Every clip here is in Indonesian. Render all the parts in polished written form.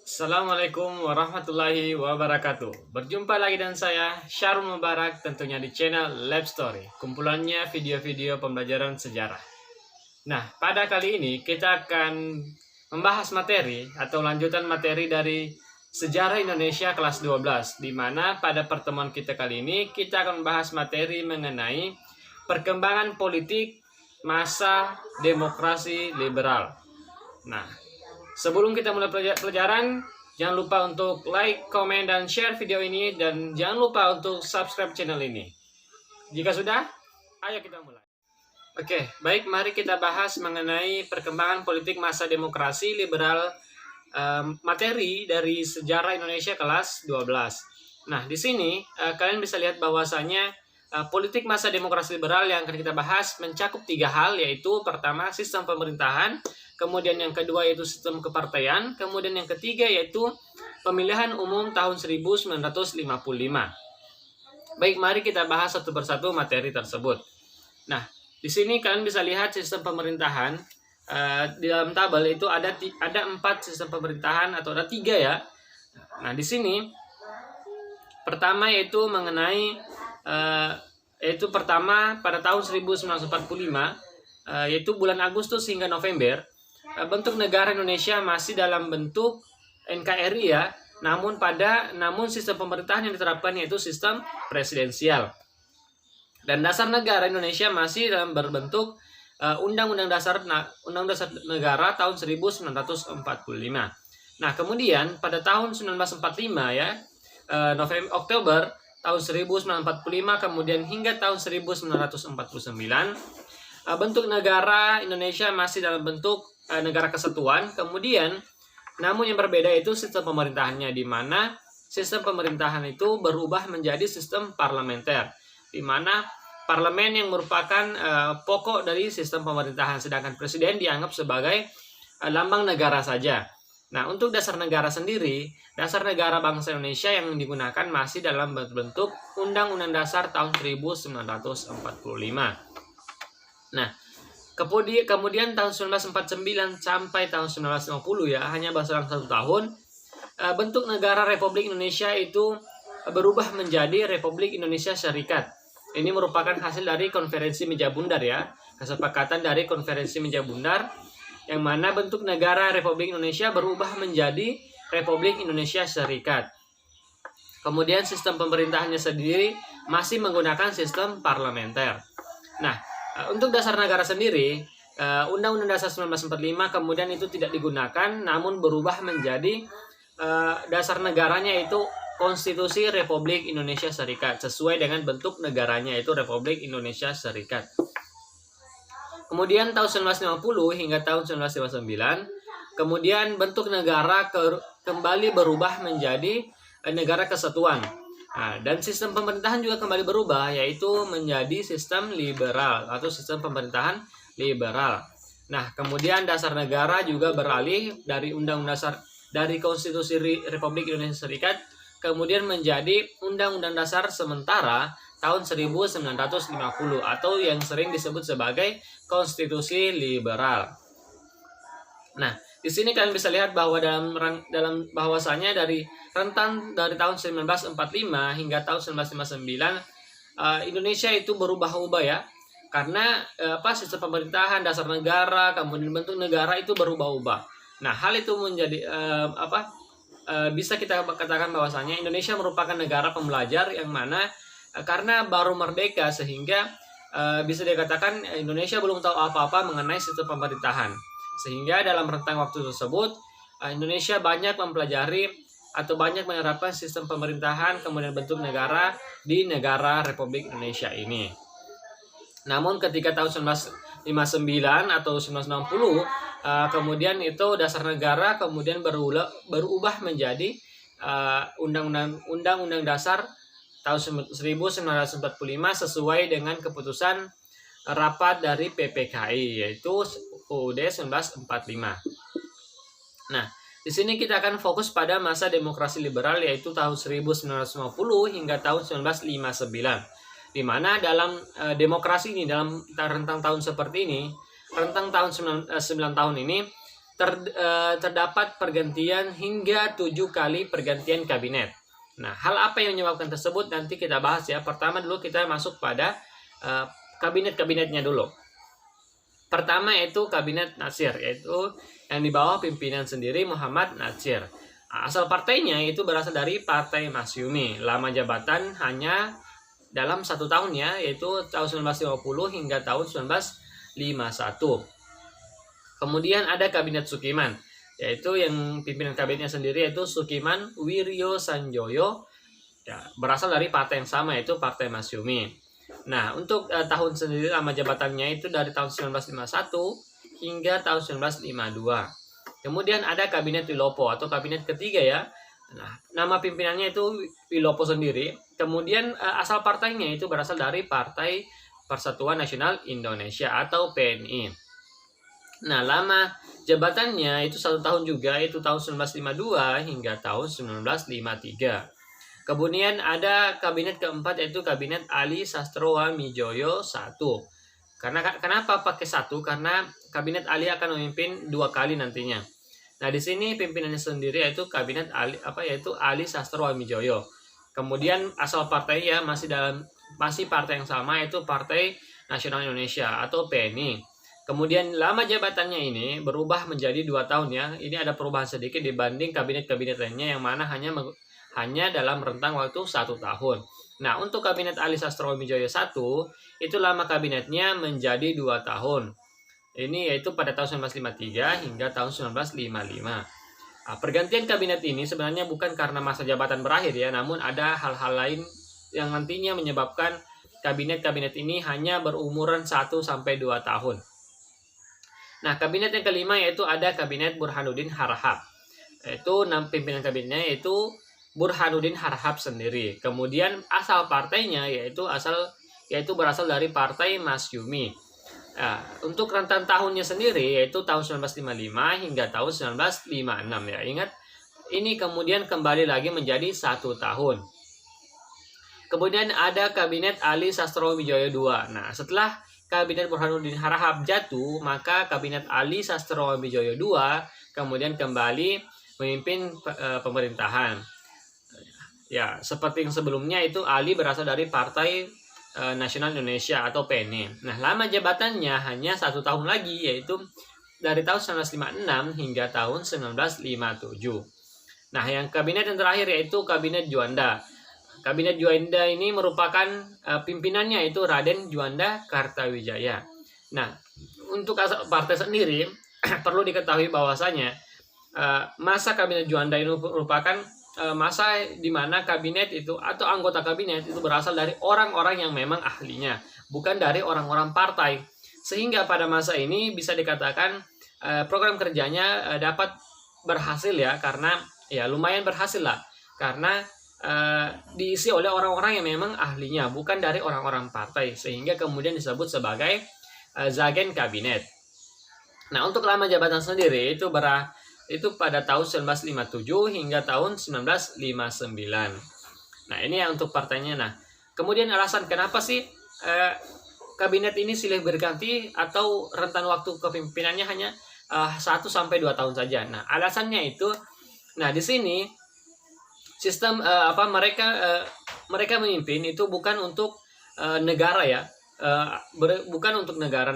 Assalamualaikum warahmatullahi wabarakatuh. Berjumpa lagi dengan saya, Syarul Mubarak, tentunya di channel Lab Story, kumpulannya video-video pembelajaran sejarah. Nah, pada kali ini kita akan membahas materi atau lanjutan materi dari Sejarah Indonesia kelas 12, di mana pada pertemuan kita kali ini kita akan membahas materi mengenai perkembangan politik masa demokrasi liberal. Nah, sebelum kita mulai pelajaran, jangan lupa untuk like, komen, dan share video ini. Dan jangan lupa untuk subscribe channel ini. Jika sudah, ayo kita mulai. Oke, baik, mari kita bahas mengenai perkembangan politik masa demokrasi liberal, materi dari Sejarah Indonesia kelas 12. Nah, di sini kalian bisa lihat bahwasanya politik masa demokrasi liberal yang akan kita bahas mencakup 3 hal, yaitu pertama sistem pemerintahan, kemudian yang kedua yaitu sistem kepartaian, kemudian yang ketiga yaitu pemilihan umum tahun 1955. Baik, mari kita bahas satu persatu materi tersebut. Nah, di sini kalian bisa lihat sistem pemerintahan. Di dalam tabel itu ada 4 sistem pemerintahan, atau ada 3 ya. Nah, di sini pertama yaitu mengenai yaitu pertama pada tahun 1945, yaitu bulan Agustus hingga November, bentuk negara Indonesia masih dalam bentuk NKRI ya, namun sistem pemerintahan yang diterapkan yaitu sistem presidensial. Dan dasar negara Indonesia masih dalam berbentuk Undang-Undang Dasar Negara tahun 1945. Nah, kemudian pada tahun 1945 ya, Oktober tahun 1945 kemudian hingga tahun 1949, bentuk negara Indonesia masih dalam bentuk negara kesatuan. Kemudian namun yang berbeda itu sistem pemerintahannya, di mana sistem pemerintahan itu berubah menjadi sistem parlementer, di mana parlemen yang merupakan pokok dari sistem pemerintahan, sedangkan presiden dianggap sebagai lambang negara saja. Nah, untuk dasar negara sendiri, dasar negara bangsa Indonesia yang digunakan masih dalam bentuk Undang-Undang Dasar tahun 1945. Nah, kemudian tahun 1949 sampai tahun 1950 ya, hanya berselang 1 tahun, bentuk negara Republik Indonesia itu berubah menjadi Republik Indonesia Serikat. Ini merupakan hasil dari Konferensi Meja Bundar ya, kesepakatan dari Konferensi Meja Bundar, yang mana bentuk negara Republik Indonesia berubah menjadi Republik Indonesia Serikat. Kemudian sistem pemerintahannya sendiri masih menggunakan sistem parlementer. Nah, untuk dasar negara sendiri, Undang-Undang Dasar 1945 kemudian itu tidak digunakan, namun berubah menjadi dasar negaranya itu Konstitusi Republik Indonesia Serikat, sesuai dengan bentuk negaranya yaitu Republik Indonesia Serikat. Kemudian tahun 1950 hingga tahun 1959, kemudian bentuk negara kembali berubah menjadi negara kesatuan. Nah, dan sistem pemerintahan juga kembali berubah, yaitu menjadi sistem liberal atau sistem pemerintahan liberal. Nah, kemudian dasar negara juga beralih dari dari Konstitusi Republik Indonesia Serikat kemudian menjadi Undang-Undang Dasar sementara tahun 1950 atau yang sering disebut sebagai Konstitusi Liberal. Nah, di sini kalian bisa lihat bahwa dalam bahwasanya dari rentang dari tahun 1945 hingga tahun 1959, Indonesia itu berubah-ubah ya. Karena sistem pemerintahan, dasar negara, kemudian bentuk negara itu berubah-ubah. Nah, hal itu menjadi bisa kita katakan bahwasanya Indonesia merupakan negara pembelajar, yang mana karena baru merdeka sehingga bisa dikatakan Indonesia belum tahu apa-apa mengenai sistem pemerintahan. Sehingga dalam rentang waktu tersebut Indonesia banyak mempelajari atau banyak menerapkan sistem pemerintahan kemudian bentuk negara di negara Republik Indonesia ini. Namun ketika tahun 1959 atau 1960 kemudian itu dasar negara kemudian berubah menjadi Undang-Undang Dasar tahun 1945 sesuai dengan keputusan rapat dari PPKI, yaitu UUD 1945. Nah, di sini kita akan fokus pada masa demokrasi liberal, yaitu tahun 1950 hingga tahun 1959. Di mana dalam demokrasi ini, dalam rentang tahun seperti ini, rentang tahun 9 tahun ini, terdapat pergantian hingga 7 kali pergantian kabinet. Nah, hal apa yang menyebabkan tersebut nanti kita bahas ya. Pertama dulu kita masuk pada kabinet-kabinetnya dulu. Pertama yaitu Kabinet Natsir, yaitu yang di bawah pimpinan sendiri Muhammad Natsir. Asal partainya itu berasal dari Partai Masyumi. Lama jabatan hanya dalam 1 tahun ya, yaitu tahun 1950 hingga tahun 1951. Kemudian ada Kabinet Sukiman, yaitu yang pimpinan kabinetnya sendiri yaitu Sukiman Wiryo Sanjoyo, ya, berasal dari partai yang sama yaitu Partai Masyumi. Nah, untuk tahun sendiri lama jabatannya itu dari tahun 1951 hingga tahun 1952. Kemudian ada Kabinet Wilopo atau kabinet ketiga ya. Nah, nama pimpinannya itu Wilopo sendiri. Kemudian asal partainya itu berasal dari Partai Persatuan Nasional Indonesia atau PNI. Nah, lama jabatannya itu 1 tahun juga, itu tahun 1952 hingga tahun 1953. Kemudian ada kabinet keempat yaitu Kabinet Ali Sastroamijoyo I. Kenapa pakai 1? Karena Kabinet Ali akan memimpin 2 kali nantinya. Nah, di sini pimpinannya sendiri yaitu Kabinet Ali Ali Sastroamijoyo. Kemudian asal partainya masih partai yang sama yaitu Partai Nasional Indonesia atau PNI. Kemudian lama jabatannya ini berubah menjadi 2 tahun ya. Ini ada perubahan sedikit dibanding kabinet-kabinet lainnya yang mana hanya dalam rentang waktu 1 tahun. Nah, untuk Kabinet Ali Sastroamijoyo I itu lama kabinetnya menjadi 2 tahun. Ini yaitu pada tahun 1953 hingga tahun 1955. Nah, pergantian kabinet ini sebenarnya bukan karena masa jabatan berakhir ya, namun ada hal-hal lain yang nantinya menyebabkan kabinet-kabinet ini hanya berumuran 1-2 tahun. Nah, kabinet yang kelima yaitu ada Kabinet Burhanuddin Harahap. Yaitu pimpinan kabinetnya yaitu Burhanuddin Harahap sendiri. Kemudian asal partainya yaitu berasal dari Partai Masyumi. Nah, untuk rentan tahunnya sendiri yaitu tahun 1955 hingga tahun 1956 ya. Ingat, ini kemudian kembali lagi menjadi 1 tahun. Kemudian ada Kabinet Ali Sastroamijoyo II. Nah, setelah Kabinet Burhanuddin Harahap jatuh, maka Kabinet Ali Sastroamijoyo II kemudian kembali memimpin pemerintahan. Ya, seperti yang sebelumnya itu Ali berasal dari Partai Nasional Indonesia atau PNI. Nah, lama jabatannya hanya 1 tahun lagi, yaitu dari tahun 1956 hingga tahun 1957. Nah, yang kabinet yang terakhir yaitu Kabinet Juanda. Kabinet Juanda ini merupakan pimpinannya itu Raden Juanda Kartawijaya. Nah, untuk partai sendiri perlu diketahui bahwasanya masa Kabinet Juanda ini merupakan masa di mana kabinet itu atau anggota kabinet itu berasal dari orang-orang yang memang ahlinya, bukan dari orang-orang partai. Sehingga pada masa ini bisa dikatakan program kerjanya dapat berhasil ya, karena ya lumayan berhasil lah, karena diisi oleh orang-orang yang memang ahlinya, bukan dari orang-orang partai, sehingga kemudian disebut sebagai Zagen Kabinet. Nah, untuk lama jabatan sendiri itu pada tahun 1957 hingga tahun 1959. Nah, ini ya untuk partainya. Nah, kemudian alasan kenapa sih kabinet ini silih berganti atau rentan waktu kepemimpinannya hanya 1-2 tahun saja. Nah, alasannya itu, nah di sini sistem mereka memimpin itu bukan untuk negara ya, bukan untuk negara,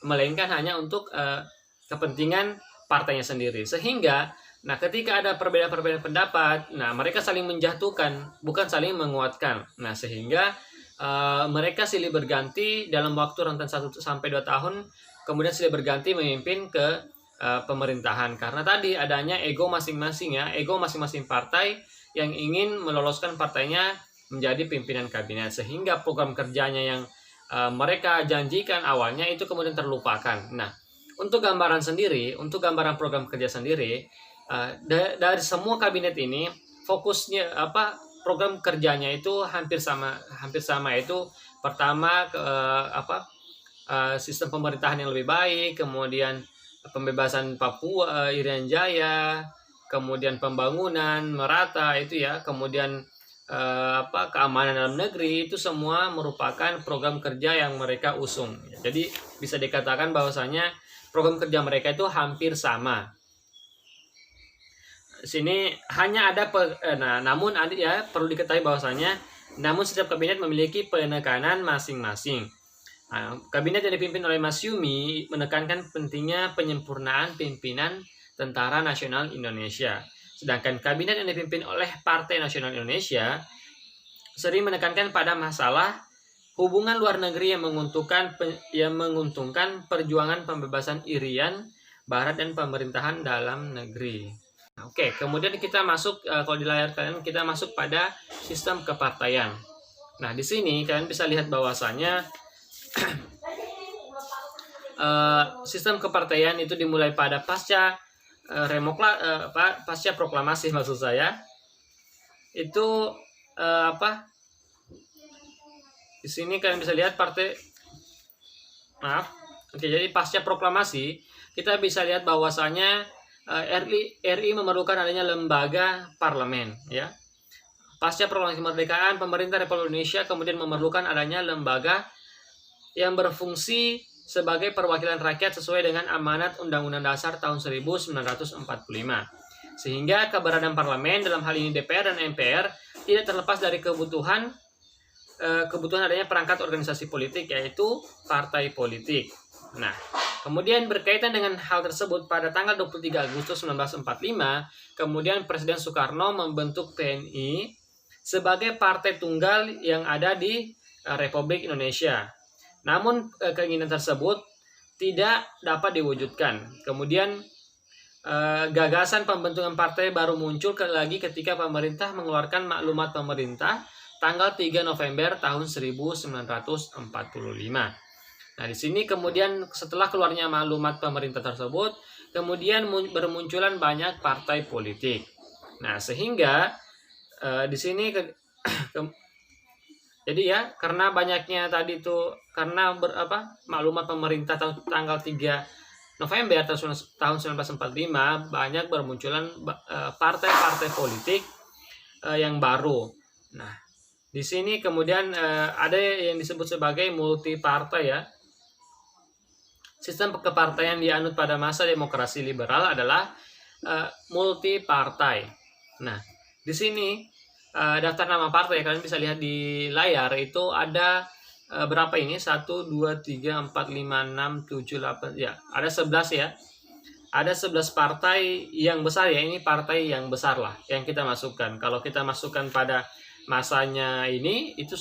melainkan hanya untuk kepentingan partainya sendiri. Sehingga nah ketika ada perbedaan pendapat, nah mereka saling menjatuhkan, bukan saling menguatkan. Nah, sehingga mereka silih berganti dalam waktu rentan 1-2 tahun, kemudian silih berganti memimpin ke pemerintahan, karena tadi adanya ego masing-masing ya, ego masing-masing partai yang ingin meloloskan partainya menjadi pimpinan kabinet, sehingga program kerjanya yang mereka janjikan awalnya itu kemudian terlupakan. Nah, untuk gambaran program kerja sendiri, dari semua kabinet ini fokusnya program kerjanya itu hampir sama itu pertama sistem pemerintahan yang lebih baik, kemudian pembebasan Papua, Irian Jaya, kemudian pembangunan merata itu ya, kemudian keamanan dalam negeri, itu semua merupakan program kerja yang mereka usung. Jadi bisa dikatakan bahwasanya program kerja mereka itu hampir sama. Sini hanya ada namun ada ya, perlu diketahui bahwasanya namun setiap kabinet memiliki penekanan masing-masing. Nah, kabinet yang dipimpin oleh Masyumi menekankan pentingnya penyempurnaan pimpinan Tentara Nasional Indonesia. Sedangkan kabinet yang dipimpin oleh Partai Nasional Indonesia sering menekankan pada masalah hubungan luar negeri yang menguntungkan perjuangan pembebasan Irian Barat dan pemerintahan dalam negeri. Oke, kemudian kita masuk, kalau di layar kalian kita masuk pada sistem kepartaian. Nah, di sini kalian bisa lihat bahwasanya sistem kepartaian itu dimulai pada pasca proklamasi, maksud saya. Itu di sini kalian bisa lihat jadi pasca proklamasi kita bisa lihat bahwasanya RI memerlukan adanya lembaga parlemen, ya. Pasca proklamasi kemerdekaan, pemerintah Republik Indonesia kemudian memerlukan adanya lembaga yang berfungsi sebagai perwakilan rakyat sesuai dengan amanat Undang-Undang Dasar tahun 1945. Sehingga keberadaan parlemen, dalam hal ini DPR dan MPR, tidak terlepas dari kebutuhan adanya perangkat organisasi politik, yaitu partai politik. Nah, kemudian berkaitan dengan hal tersebut, pada tanggal 23 Agustus 1945, kemudian Presiden Soekarno membentuk PNI sebagai partai tunggal yang ada di Republik Indonesia. Namun keinginan tersebut tidak dapat diwujudkan. Kemudian gagasan pembentukan partai baru muncul lagi ketika pemerintah mengeluarkan maklumat pemerintah tanggal 3 November tahun 1945. Nah, di sini kemudian setelah keluarnya maklumat pemerintah tersebut, kemudian bermunculan banyak partai politik. Nah, sehingga di sini jadi ya, karena banyaknya tadi itu karena maklumat pemerintah tanggal 3 November tahun 1945, banyak bermunculan partai-partai politik yang baru. Nah, di sini kemudian ada yang disebut sebagai multi partai, ya. Sistem kepartaian dianut pada masa demokrasi liberal adalah multi partai. Nah, di sini daftar nama partai kalian bisa lihat di layar, itu ada berapa ini? 1 2 3 4 5 6 7 8, ya. Ada 11, ya. Ada 11 partai yang besar, ya. Ini partai yang besar lah yang kita masukkan. Kalau kita masukkan pada masanya ini, itu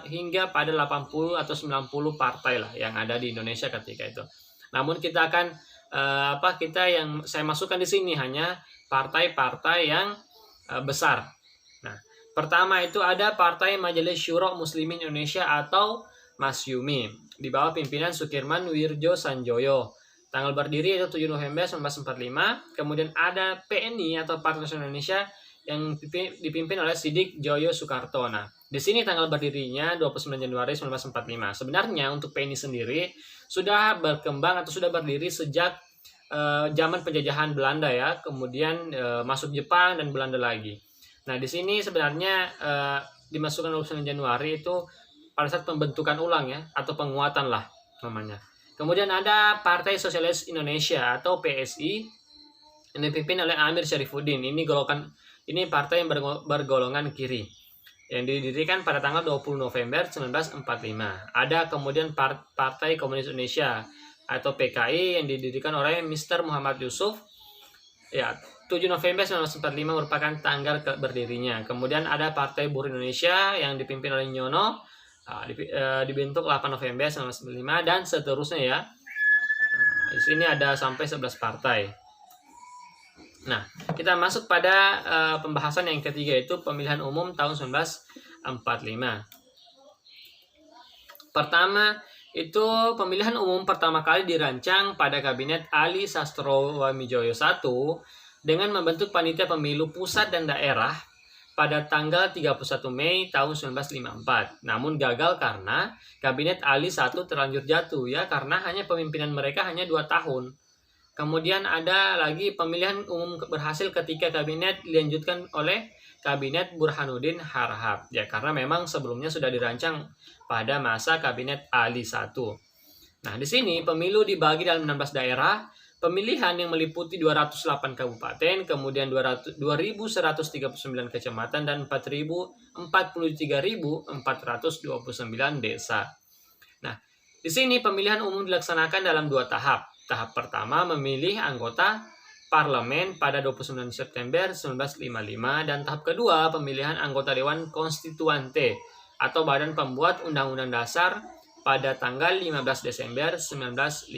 hingga pada 80 atau 90 partai lah yang ada di Indonesia ketika itu. Namun kita akan yang saya masukkan di sini hanya partai-partai yang besar. Nah, pertama itu ada Partai Majelis Syuro Muslimin Indonesia atau Masyumi di bawah pimpinan Sukirman Wirjo Sanjoyo. Tanggal berdiri itu 7 November 1945. Kemudian ada PNI atau Partai Nasional Indonesia yang dipimpin oleh Sidik Joyo Soekarto. Nah, di sini tanggal berdirinya 29 Januari 1945. Sebenarnya untuk PNI sendiri sudah berkembang atau sudah berdiri sejak zaman penjajahan Belanda, ya. Kemudian masuk Jepang dan Belanda lagi. Nah, di sini sebenarnya dimasukkan 29 Januari itu pada saat pembentukan ulang, ya, atau penguatan lah namanya. Kemudian ada Partai Sosialis Indonesia atau PSI yang dipimpin oleh Amir Syarifuddin. Ini partai yang bergolongan kiri yang didirikan pada tanggal 20 November 1945. Ada kemudian Partai Komunis Indonesia atau PKI yang didirikan oleh Mr. Muhammad Yusuf. Ya, 7 November 1945 merupakan tanggal berdirinya. Kemudian ada Partai Buruh Indonesia yang dipimpin oleh Nyono, dibentuk 8 November 1995 dan seterusnya, ya. Di sini ada sampai 11 partai. Nah, kita masuk pada pembahasan yang ketiga, yaitu pemilihan umum tahun 1945. Pertama, itu pemilihan umum pertama kali dirancang pada Kabinet Ali Sastroamidjojo I dengan membentuk panitia pemilu pusat dan daerah pada tanggal 31 Mei tahun 1954. Namun gagal karena Kabinet Ali I terlanjur jatuh, ya, karena hanya pemimpinan mereka hanya 2 tahun. Kemudian ada lagi pemilihan umum berhasil ketika kabinet dilanjutkan oleh Kabinet Burhanuddin Harahap, ya, karena memang sebelumnya sudah dirancang pada masa Kabinet Ali I. Nah, di sini pemilu dibagi dalam 16 daerah, pemilihan yang meliputi 208 kabupaten, kemudian 2.139 kecamatan, dan 43.429 desa. Nah, di sini pemilihan umum dilaksanakan dalam 2 tahap. Tahap pertama memilih anggota parlemen pada 29 September 1955 dan tahap kedua pemilihan anggota Dewan Konstituante atau Badan Pembuat Undang-Undang Dasar pada tanggal 15 Desember 1955.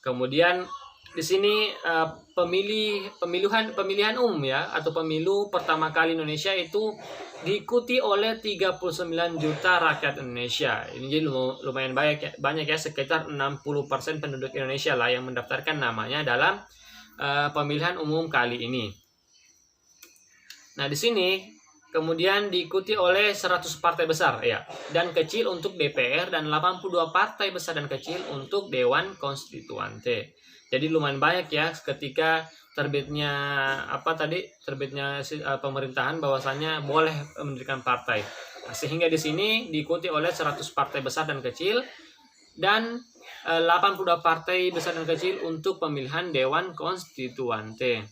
Kemudian di sini pemilihan umum ya atau pemilu pertama kali Indonesia itu diikuti oleh 39 juta rakyat Indonesia. Ini jadi lumayan banyak ya, sekitar 60% penduduk Indonesia lah yang mendaftarkan namanya dalam pemilihan umum kali ini. Nah, di sini kemudian diikuti oleh 100 partai besar ya dan kecil untuk DPR dan 82 partai besar dan kecil untuk Dewan Konstituante. Jadi lumayan banyak ya ketika terbitnya pemerintahan bahwasannya boleh mendirikan partai. Nah, sehingga di sini diikuti oleh 100 partai besar dan kecil dan 82 partai besar dan kecil untuk pemilihan Dewan Konstituante.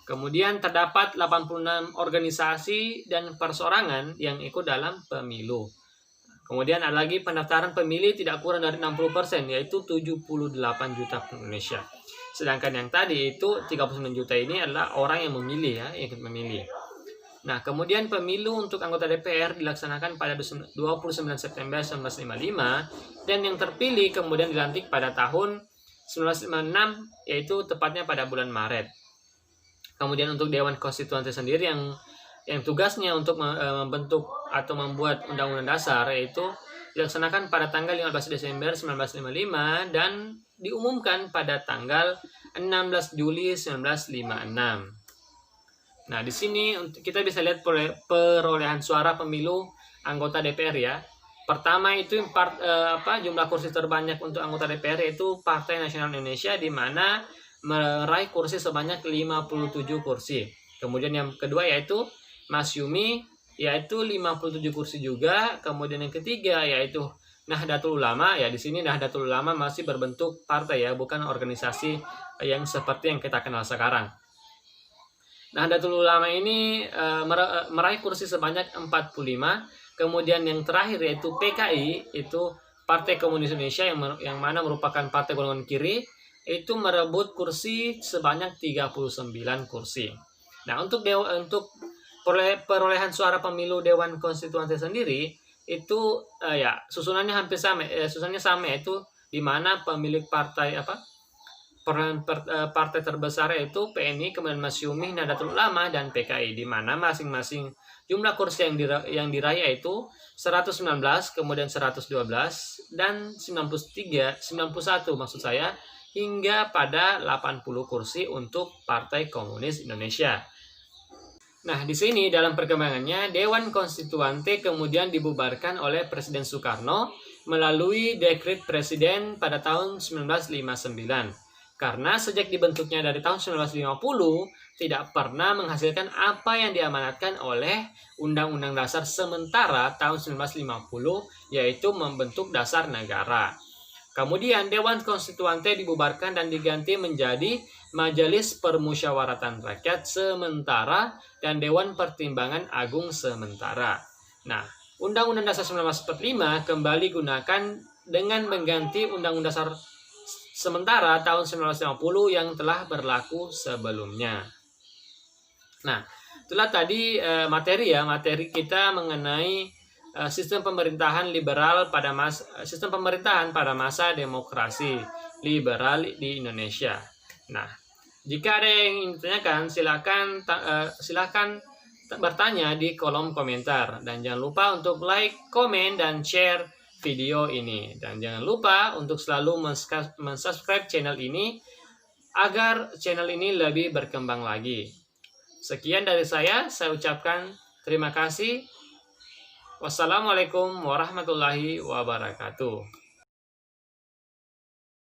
Kemudian terdapat 86 organisasi dan perseorangan yang ikut dalam pemilu. Kemudian ada lagi pendaftaran pemilih tidak kurang dari 60%, yaitu 78 juta Indonesia. Sedangkan yang tadi itu 39 juta ini adalah orang yang memilih ya, yang ikut memilih. Nah, kemudian pemilu untuk anggota DPR dilaksanakan pada 29 September 1955 dan yang terpilih kemudian dilantik pada tahun 1956, yaitu tepatnya pada bulan Maret. Kemudian untuk Dewan Konstituante sendiri yang tugasnya untuk membentuk atau membuat Undang-Undang Dasar yaitu dilaksanakan pada tanggal 15 Desember 1955 dan diumumkan pada tanggal 16 Juli 1956. Nah, di sini kita bisa lihat perolehan suara pemilu anggota DPR ya. Pertama itu jumlah kursi terbanyak untuk anggota DPR yaitu Partai Nasional Indonesia di mana meraih kursi sebanyak 57 kursi. Kemudian yang kedua yaitu Masyumi yaitu 57 kursi juga. Kemudian yang ketiga yaitu Nahdlatul Ulama ya, di sini Nahdlatul Ulama masih berbentuk partai ya, bukan organisasi yang seperti yang kita kenal sekarang. Nahdlatul Ulama ini meraih kursi sebanyak 45. Kemudian yang terakhir yaitu PKI itu Partai Komunis Indonesia yang mana merupakan partai golongan kiri itu merebut kursi sebanyak 39 kursi. Nah, untuk perolehan suara pemilu Dewan Konstituante sendiri itu susunannya hampir sama, yaitu di mana pemilik partai partai terbesar yaitu PNI, kemudian Masyumi, Nahdlatul Ulama dan PKI, di mana masing-masing jumlah kursi yang diraih itu 119, kemudian 112 dan 91 maksud saya, hingga pada 80 kursi untuk Partai Komunis Indonesia. Nah, di sini dalam perkembangannya Dewan Konstituante kemudian dibubarkan oleh Presiden Soekarno melalui dekret Presiden pada tahun 1959. Karena sejak dibentuknya dari tahun 1950 tidak pernah menghasilkan apa yang diamanatkan oleh Undang-Undang Dasar sementara tahun 1950, yaitu membentuk dasar negara. Kemudian Dewan Konstituante dibubarkan dan diganti menjadi Majelis Permusyawaratan Rakyat sementara dan Dewan Pertimbangan Agung sementara. Nah, Undang-Undang Dasar 1945 kembali gunakan dengan mengganti Undang-Undang Dasar sementara tahun 1950 yang telah berlaku sebelumnya. Nah, itulah tadi materi kita mengenai sistem pemerintahan liberal sistem pemerintahan pada masa demokrasi liberal di Indonesia. Nah, jika ada yang ingin ditanyakan, silakan bertanya di kolom komentar dan jangan lupa untuk like, komen dan share video ini dan jangan lupa untuk selalu mensubscribe channel ini agar channel ini lebih berkembang lagi. Sekian dari saya ucapkan terima kasih. Wassalamualaikum warahmatullahi wabarakatuh.